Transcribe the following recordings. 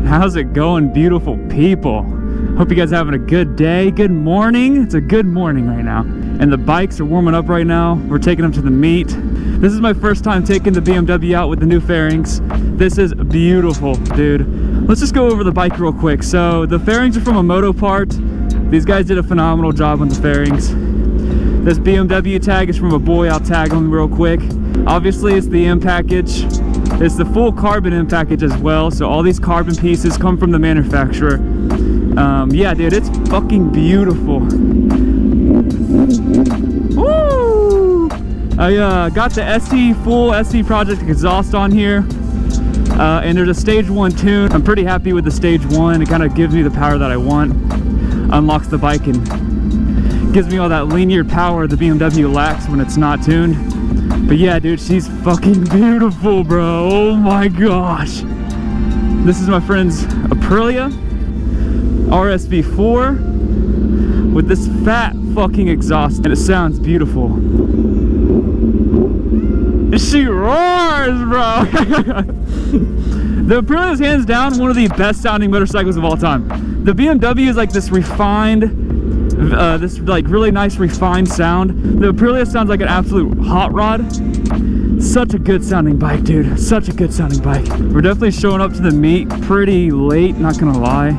How's it going, beautiful people? Hope you guys are having a good day, good morning. It's a good morning right now. And the bikes are warming up right now. We're taking them to the meet. This is my first time taking the BMW out with the new fairings. This is beautiful, dude. Let's just go over the bike real quick. So the fairings are from a moto part. These guys did a phenomenal job on the fairings. This BMW tag is from a boy. I'll tag him real quick. Obviously, it's the M package. It's the full carbon M package as well. So all these carbon pieces come from the manufacturer. Yeah, dude, it's fucking beautiful. Woo! I got the full SC Project exhaust on here. And there's a stage 1 tune. I'm pretty happy with the stage 1. It kind of gives me the power that I want. Unlocks the bike and gives me all that linear power the BMW lacks when it's not tuned. But yeah, dude, she's fucking beautiful, bro. Oh my gosh. This is my friend's Aprilia RSV4 with this fat fucking exhaust, and it sounds beautiful. She roars, bro. The Aprilia is hands down one of the best sounding motorcycles of all time. The BMW is like this refined, this like really nice refined sound. The Aprilia sounds like an absolute hot rod. Such a good sounding bike, dude. Such a good sounding bike. We're definitely showing up to the meet pretty late, not gonna lie.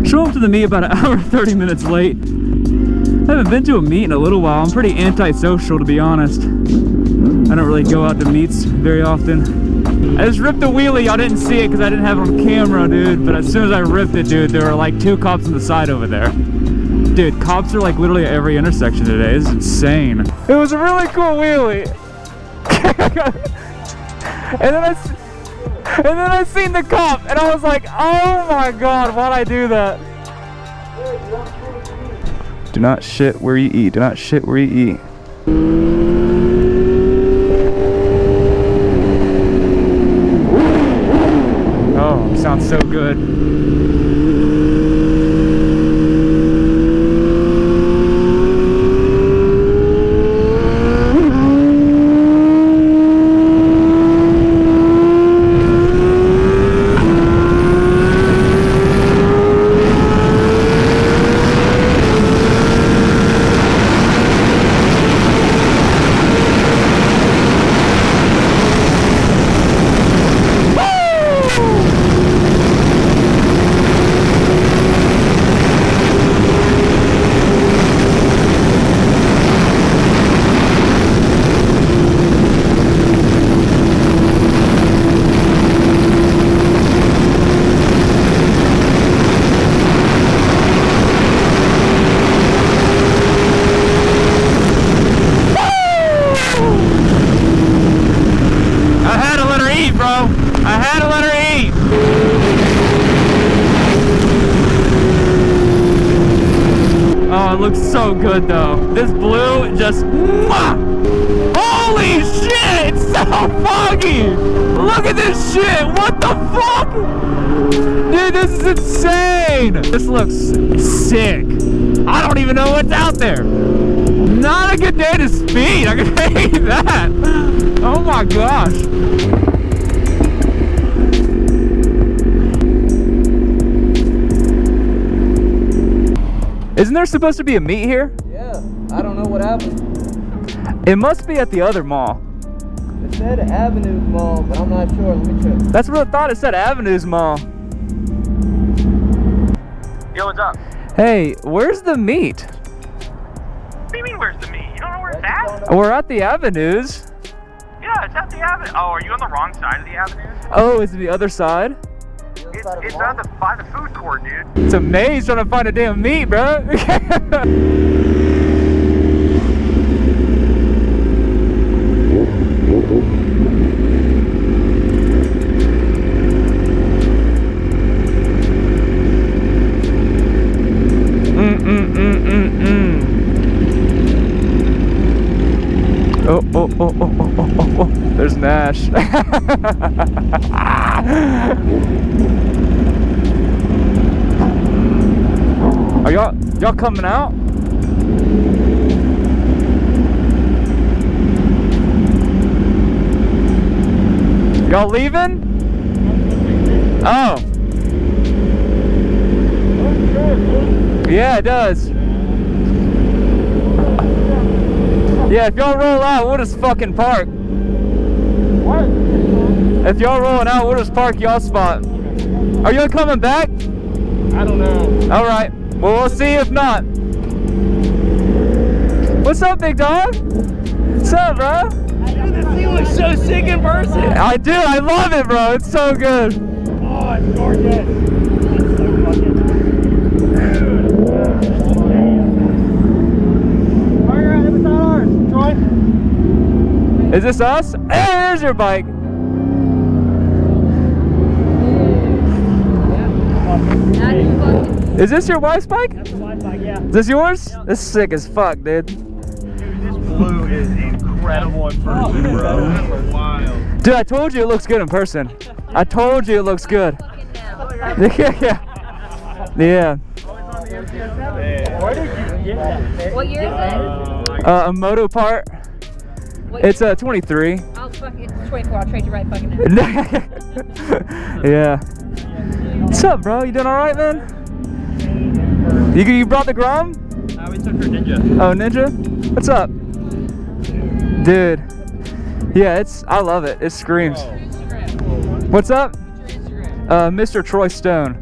Show up to the meet about an hour 30 minutes late. I haven't been to a meet in a little while. I'm pretty antisocial, to be honest. I don't really go out to meets very often. I just ripped a wheelie. Y'all didn't see it because I didn't have it on camera, dude. But as soon as I ripped it, dude, there were like 2 cops on the side over there. Dude, cops are like literally at every intersection today. This is insane. It was a really cool wheelie. and then I seen the cop and I was like, oh my god, why'd I do that? Do not shit where you eat. Do not shit where you eat. Oh, sounds so good. It looks so good though. This blue just, holy shit, it's so foggy. Look at this shit, what the fuck? Dude, this is insane. This looks sick. I don't even know what's out there. Not a good day to speed, I can tell you that. Oh my gosh. Isn't there supposed to be a meet here? Yeah, I don't know what happened. It must be at the other mall. It said Avenue Mall, but I'm not sure. Let me check. That's what I thought. It said Avenues Mall. Yo, what's up? Hey, where's the meet? What do you mean, where's the meet? You don't know where it's at? We're at the Avenues. Yeah, it's at the Avenue. Oh, are you on the wrong side of the Avenue? Oh, is it the other side? It's on by the food court, dude. It's a maze trying to find a damn meat, bro. Oh. There's Nash. Are y'all coming out? Y'all leaving? Oh. Yeah, it does. Yeah, if y'all roll out, we'll just fucking park. What? If y'all rolling out, we'll just park y'all spot. Are you coming back? I don't know. All right. Well, we'll see if not. What's up, big dog? What's up, bro? Dude, this thing looks so sick in person. I do. I love it, bro. It's so good. Oh, it's gorgeous. It's so fucking. Dude. Alright, it's not ours. Troy? Is this us? Hey, there's your bike. Is this your wife's bike? That's the wife's bike, yeah. Is this yours? Yep. This is sick as fuck, dude. Dude, this blue is incredible in person, bro. Wild. Dude, I told you it looks good in person. I told you it looks good. Yeah. Where did you get that? What year is it? A moto part. It's a 23. I'll fuck it's 24. I'll trade you right fucking now. Yeah. What's up, bro? You doing all right, man? You brought the Grom? We took her Ninja. Oh, Ninja? What's up? Dude. Yeah, I love it. It screams. What's up? Mr. Troy Stone.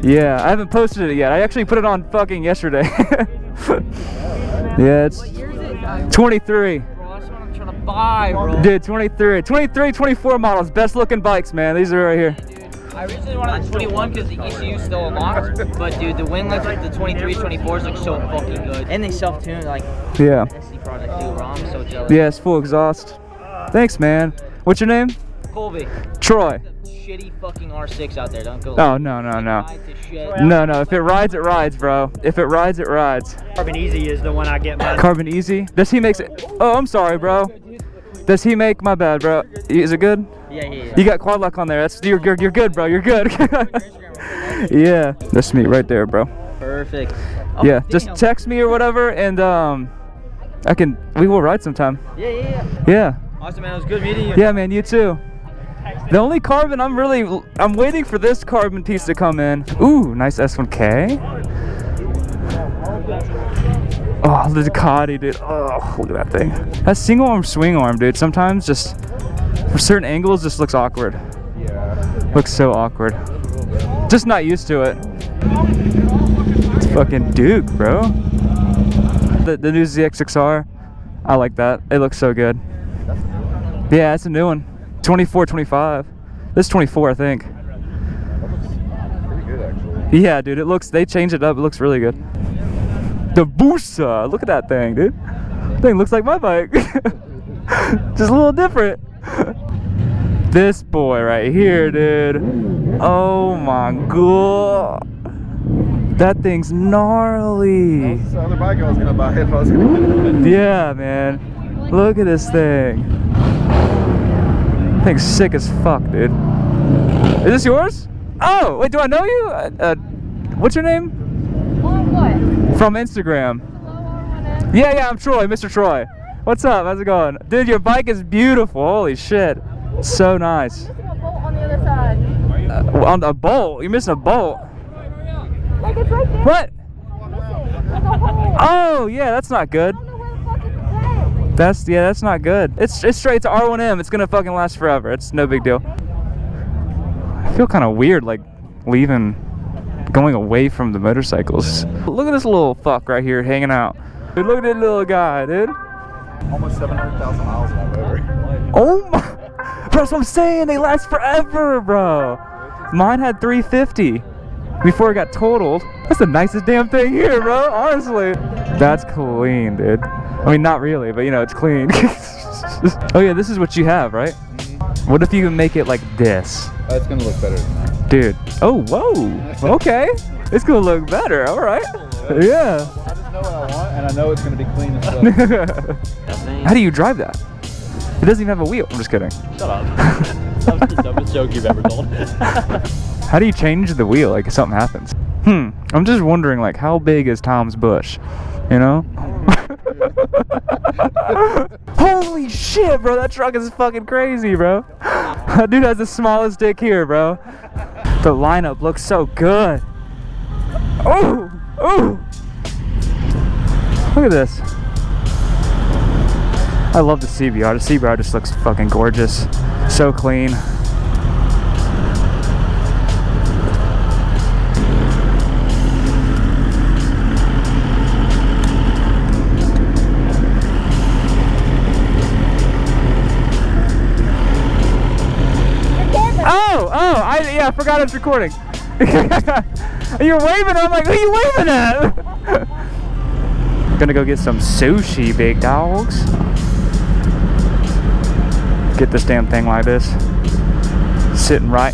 Yeah, I haven't posted it yet. I actually put it on fucking yesterday. Yeah, it's 23. Bro, that's what I'm trying to buy, bro. Dude, 23, 24 models. Best looking bikes, man. These are right here. I originally wanted the 21 because the ECU's still unlocked, but dude, the winglets with the 23s, 24s look so fucking good. And they self-tune like Yeah. the SC project too, bro. I'm so jealous. Yeah, it's full exhaust. Thanks, man. What's your name? Colby, Troy. the shitty fucking R6 out there, don't go. Oh, no. No, if it rides, bro. If it rides, it rides. Carbon Easy is the one I get mine. Carbon Easy? Does he make it? Oh, I'm sorry, bro. Does he make, my bad, bro. Is it good? Yeah. You got quad lock on there. You're good, bro. You're good. Yeah. There's me right there, bro. Perfect. Oh, Yeah, just damn. text me or whatever, and we will ride sometime. Yeah. Yeah. Awesome, man. It was good meeting you. Yeah, man, you too. The only carbon I'm waiting for this carbon piece to come in. Ooh, nice S1K. Oh, the Ducati, dude. Oh, look at that thing. That single arm swing arm, dude. Sometimes just for certain angles, just looks awkward. Looks so awkward. Just not used to it. It's fucking Duke, bro. The new ZX6R. I like that. It looks so good. Yeah, it's a new one. 24, 25. This is 24, I think. Pretty good, actually. Yeah, dude, they changed it up. It looks really good. The Busa, look at that thing, dude. Thing looks like my bike. Just a little different. This boy right here, dude. Oh my god. That thing's gnarly. That's the other bike I was gonna buy if I was gonna get it. Yeah, man. Look at this thing. Thing's sick as fuck, dude. Is this yours? Oh, wait, do I know you? What's your name? What? From Instagram. Yeah, I'm Troy, Mr. Troy. What's up? How's it going? Dude, your bike is beautiful. Holy shit. So nice. Missing a bolt on the other side. On a bolt? You're missing a bolt. Like it's right there. What? Missing. Like a hole. Oh, yeah, that's not good. I don't know where the fuck it's at. That's not good. It's straight to R1M. It's gonna fucking last forever. It's no big deal. I feel kind of weird, like going away from the motorcycles. Look at this little fuck right here hanging out. Dude, look at that little guy, dude. Almost 700,000 miles on my motor. Oh my, bro, that's what I'm saying. They last forever, bro. Mine had 350 before it got totaled. That's the nicest damn thing here, bro. Honestly, that's clean, dude. I mean, not really, but you know, it's clean. Oh yeah, this is what you have, right? What if you can make it like this? Oh, it's gonna look better than that. Dude. Oh, whoa. Okay. It's gonna look better. All right. Yeah. I just know what I want, and I know it's gonna be clean as well. How do you drive that? It doesn't even have a wheel. I'm just kidding. Shut up. That was the dumbest joke you've ever told. How do you change the wheel like if something happens? I'm just wondering, like, how big is Tom's bush? You know? Holy shit, bro. That truck is fucking crazy, bro. That dude has the smallest dick here, bro. The lineup looks so good. Oh! Ooh! Look at this. I love the CBR. The CBR just looks fucking gorgeous. So clean. Yeah, I forgot it's recording. You were waving, I'm like, who are you waving at? Gonna go get some sushi, big dogs. Get this damn thing like this. Sitting right.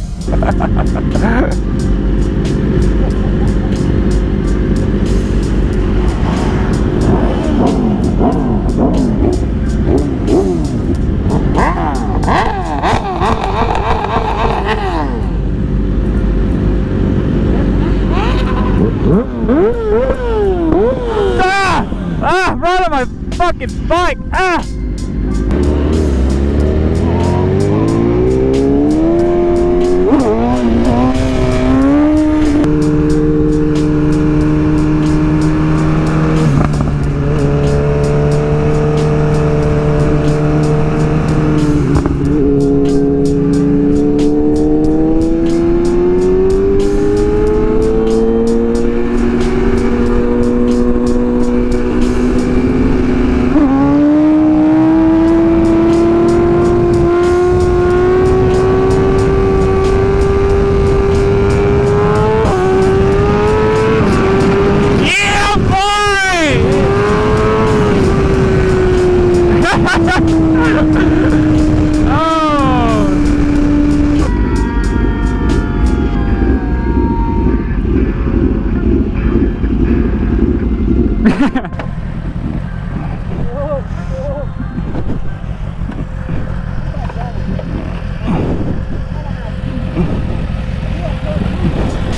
Right on my fucking bike! Ah!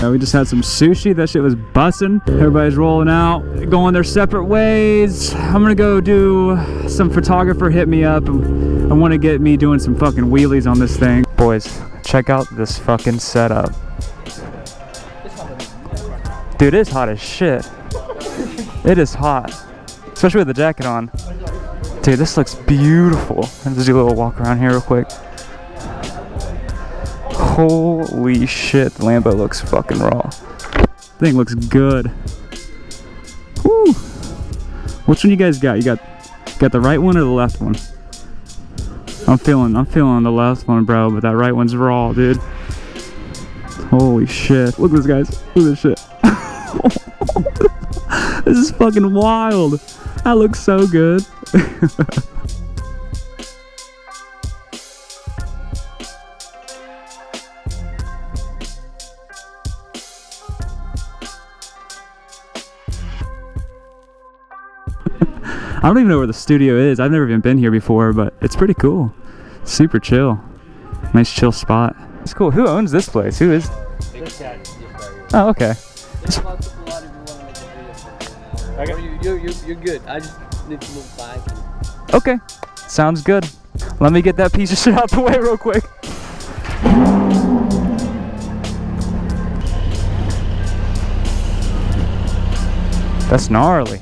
We just had some sushi. That shit was bussin'. Everybody's rolling out, going their separate ways. I'm gonna go do some photographer hit me up. I want to get me doing some fucking wheelies on this thing. Boys, check out this fucking setup. Dude, it's hot as shit. It is hot, especially with the jacket on. Dude, this looks beautiful. Let's just do a little walk around here real quick. Holy shit, the Lambo looks fucking raw. Thing looks good. Woo! Which one you guys got? You got the right one or the left one? I'm feeling the left one, bro, but that right one's raw, dude. Holy shit. Look at this, guys. Look at this shit. This is fucking wild. That looks so good. I don't even know where the studio is. I've never even been here before, but it's pretty cool. Super chill. Nice chill spot. It's cool. Who owns this place? Who is? Oh, okay. You're good. I just need to move back. Okay. Sounds good. Let me get that piece of shit out the way real quick. That's gnarly.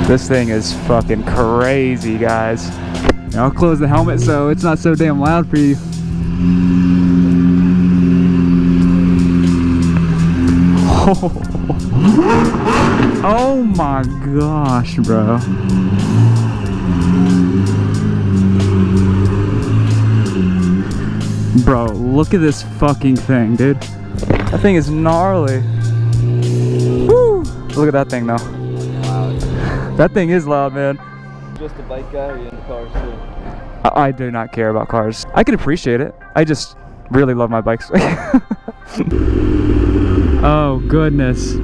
This thing is fucking crazy, guys. I'll close the helmet so it's not so damn loud for you. Oh my gosh, bro. Bro, look at this fucking thing, dude. That thing is gnarly. Woo! Look at that thing though. That thing is loud, man. Just a bike guy, or you into cars too? I do not care about cars. I can appreciate it. I just really love my bikes. Oh, goodness.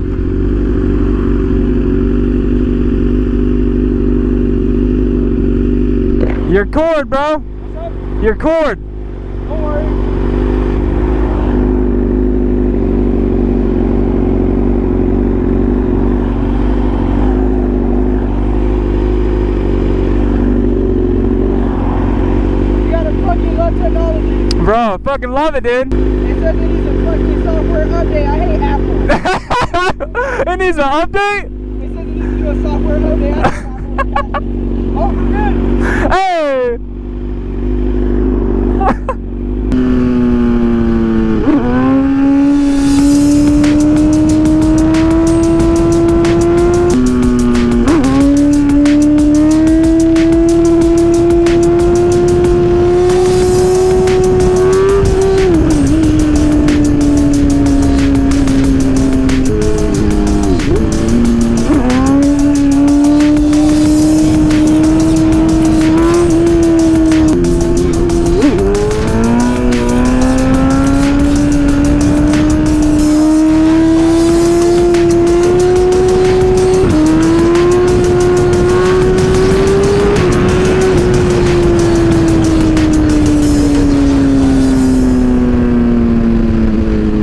Your cord, bro. What's up? Your cord. Don't worry. Bro, I fucking love it, dude. It says it needs a fucking software update. I hate Apple. needs an update? They said you need to do a software update. Oh, we're good. Hey!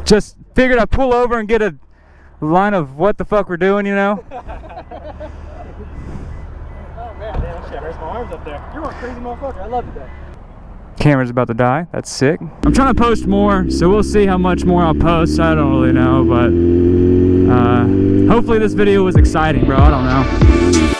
Just figured I'd pull over and get a line of what the fuck we're doing, you know? Oh man, that shit hurts my arms up there. You're a crazy motherfucker. I love you, Dad. Camera's about to die. That's sick. I'm trying to post more, so we'll see how much more I'll post. I don't really know, but hopefully this video was exciting, bro. I don't know.